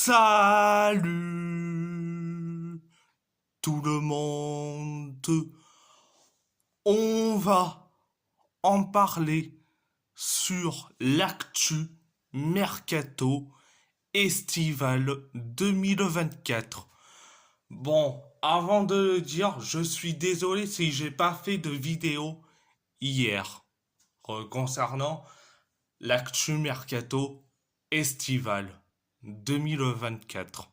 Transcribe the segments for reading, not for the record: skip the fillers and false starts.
Salut tout le monde. On va en parler sur l'actu mercato estival 2024. Bon, avant de le dire, je suis désolé si j'ai pas fait de vidéo hier concernant l'actu mercato estival 2024.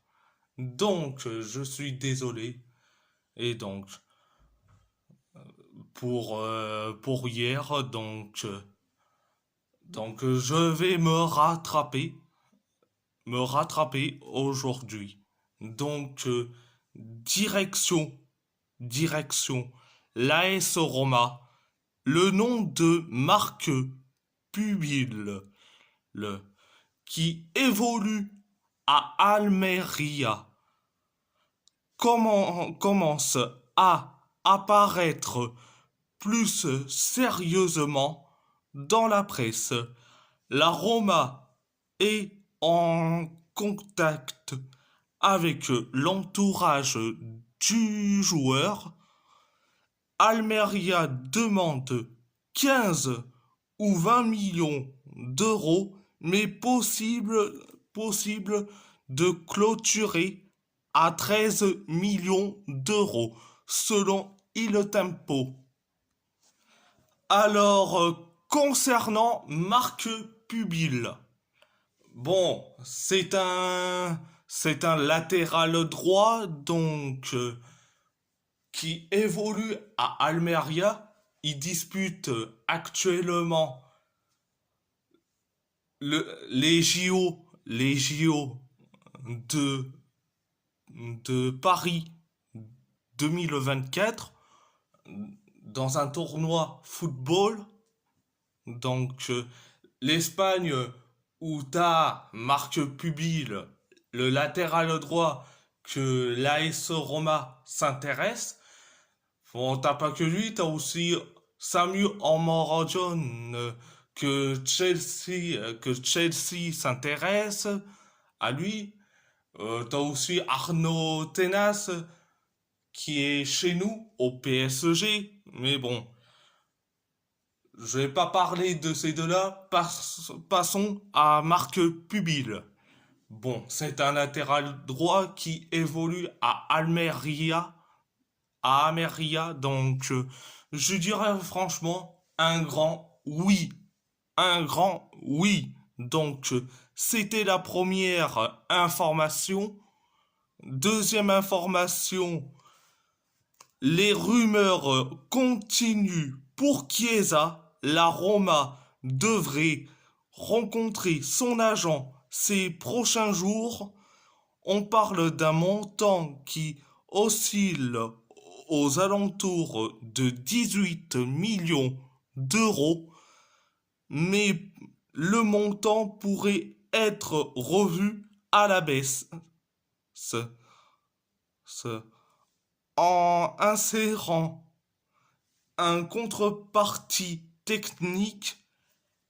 Donc, je suis désolé. Et donc, pour hier, je vais me rattraper aujourd'hui. Donc, direction, l'AS Roma, le nom de Marc Pubil, le, qui évolue à Almeria, commence à apparaître plus sérieusement dans la presse. La Roma est en contact avec l'entourage du joueur. Almeria demande 15 ou 20 millions d'euros, mais possible de clôturer à 13 millions d'euros, selon Il Tempo. Alors, concernant Marc Pubil, bon, c'est un latéral droit, qui évolue à Almeria. Il dispute actuellement les JO de, de Paris 2024 dans un tournoi football. Donc, l'Espagne, où t'as Marc Pubil, le latéral droit que l'AS Roma s'intéresse. Bon, t'as pas que lui, t'as aussi Samu Omorodion, que Chelsea s'intéresse à lui. T'as aussi Arnaud Tenas qui est chez nous au PSG. Mais bon, je vais pas parler de ces deux-là. Passons à Marc Pubil. Bon, c'est un latéral droit qui évolue à Almeria, donc je dirais franchement un grand oui. Un grand oui. Donc, c'était la première information. Deuxième information, les rumeurs continuent pour Chiesa. La Roma devrait rencontrer son agent ces prochains jours. On parle d'un montant qui oscille aux alentours de 18 millions d'euros, mais le montant pourrait être revu à la baisse en insérant un contrepartie technique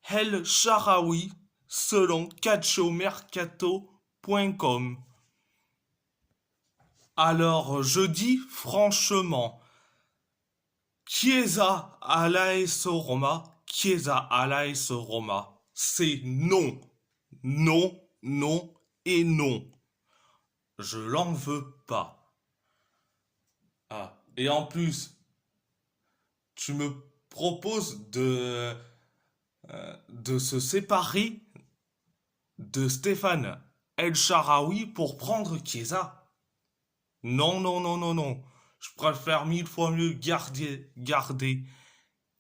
El Shaarawy selon calciomercato.com. Alors je dis franchement, Chiesa à l'AS Roma, c'est non, non, non et non. Je l'en veux pas. Ah, et en plus, tu me proposes de se séparer de Stéphane El Shaarawy pour prendre Chiesa. Non, non, non, non, non. Je préfère mille fois mieux garder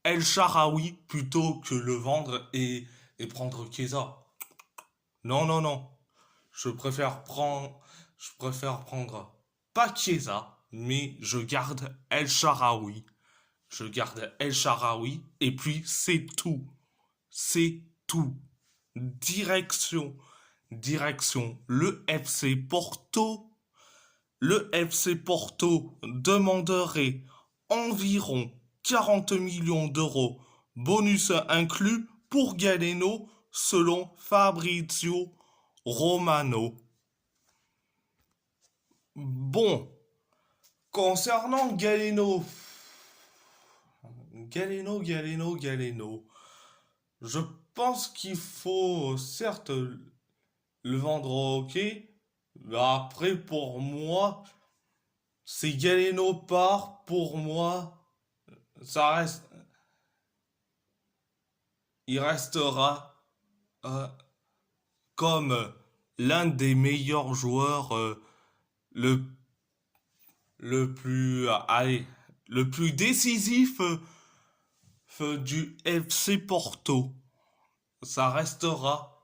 El Shaarawy plutôt que le vendre et prendre Chiesa. Non, non, non. Je préfère prendre pas Chiesa, mais je garde El Shaarawy. Je garde El Shaarawy et puis c'est tout. C'est tout. Direction le FC Porto. Le FC Porto demanderait environ 40 millions d'euros, bonus inclus, pour Galeno, selon Fabrizio Romano. Bon, concernant Galeno, Galeno, je pense qu'il faut certes le vendre au hockey, mais après pour moi, si Galeno part, pour moi, ça reste, il restera euh, comme l'un des meilleurs joueurs, le, le plus, allez, le plus décisif du FC Porto. Ça restera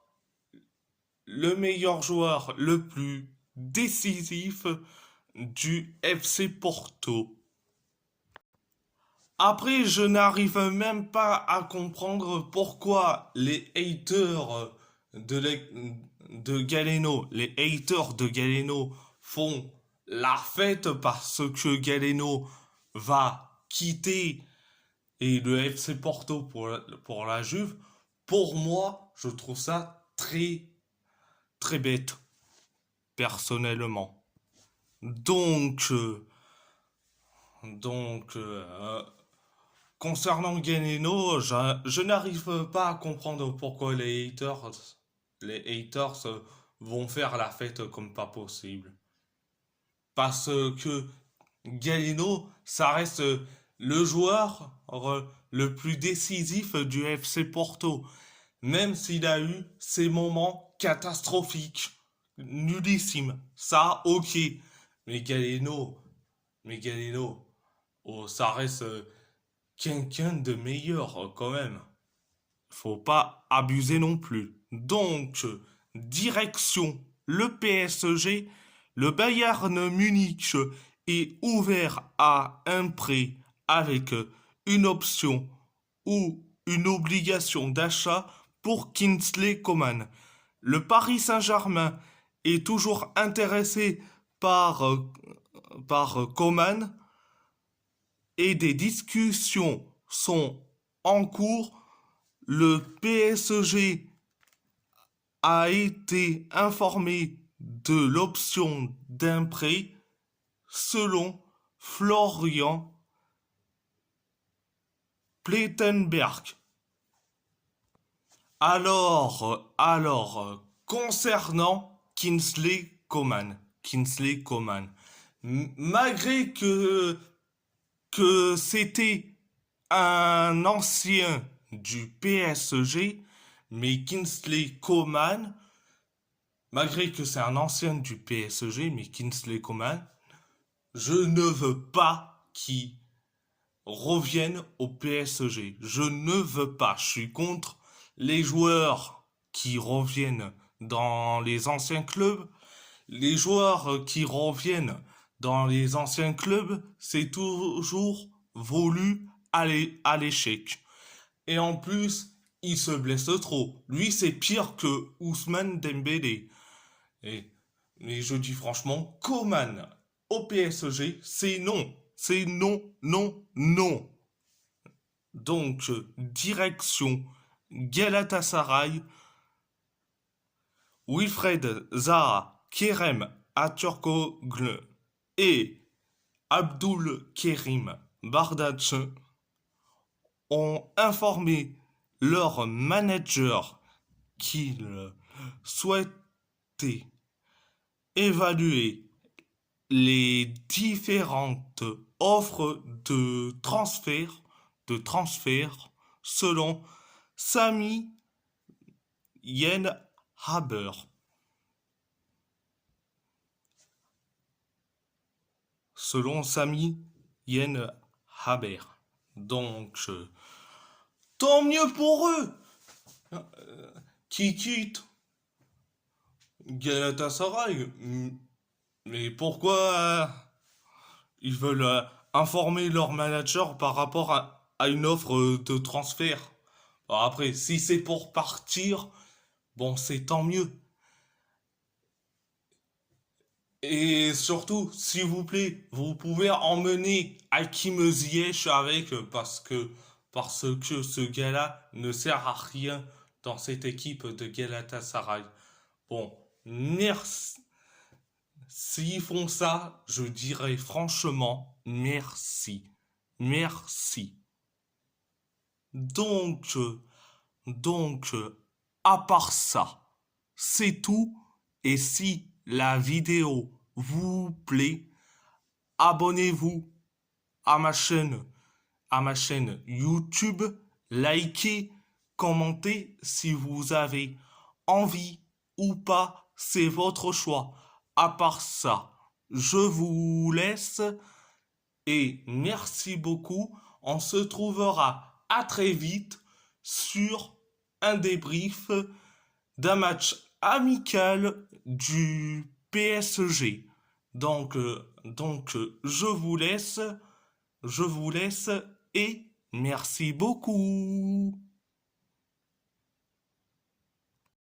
le meilleur joueur le plus décisif du FC Porto. Après, je n'arrive même pas à comprendre pourquoi les haters de Galeno, les haters de Galeno font la fête parce que Galeno va quitter et le FC Porto pour la Juve. Pour moi, je trouve ça très très bête, personnellement. Donc, euh, donc, concernant Galeno, je n'arrive pas à comprendre pourquoi les haters vont faire la fête comme pas possible. Parce que Galeno, ça reste le joueur le plus décisif du FC Porto. Même s'il a eu ses moments catastrophiques, nullissimes. Ça, ok. Mais Galeno, mais Galeno, oh, ça reste quelqu'un de meilleur quand même. Faut pas abuser non plus. Donc, direction le PSG, le Bayern Munich est ouvert à un prêt avec une option ou une obligation d'achat pour Kingsley Coman. Le Paris Saint-Germain est toujours intéressé par, Coman et des discussions sont en cours. Le PSG a été informé de l'option d'un prêt selon Florian Plettenberg. Concernant Kingsley Coman, malgré que c'était un ancien du PSG, mais Kingsley Coman, malgré que c'est un ancien du PSG, mais Kingsley Coman, je ne veux pas qu'il revienne au PSG. Je ne veux pas. Je suis contre les joueurs qui reviennent dans les anciens clubs. Les joueurs qui reviennent dans les anciens clubs, c'est toujours voulu à l'échec. Et en plus, il se blesse trop. Lui, c'est pire que Ousmane Dembélé. Et, mais je dis franchement, Coman au PSG, c'est non. C'est non, non, non. Donc, direction Galatasaray, Wilfred Zaha, Kerem Aktürkoğlu et Abdul Kerim Bardach ont informé leur manager qu'ils souhaitaient évaluer les différentes offres de transfert selon Sami Yen Haber. Selon Sami Yen Haber. Donc, tant mieux pour eux qui quittent Galatasaray. Mais pourquoi ils veulent informer leur manager par rapport à une offre de transfert? Bon, après, si c'est pour partir, bon, c'est tant mieux. Et surtout, s'il vous plaît, vous pouvez emmener Hakim Ziyech avec parce que ce gars-là ne sert à rien dans cette équipe de Galatasaray. Bon, merci, S'ils font ça, je dirais franchement merci. Merci. Donc, donc, à part ça, c'est tout. Et si la vidéo vous plaît, abonnez-vous à ma chaîne YouTube, likez, commentez si vous avez envie ou pas, c'est votre choix. À part ça, je vous laisse et merci beaucoup. On se trouvera à très vite sur un débrief d'un match amical du PSG. Je vous laisse et merci beaucoup.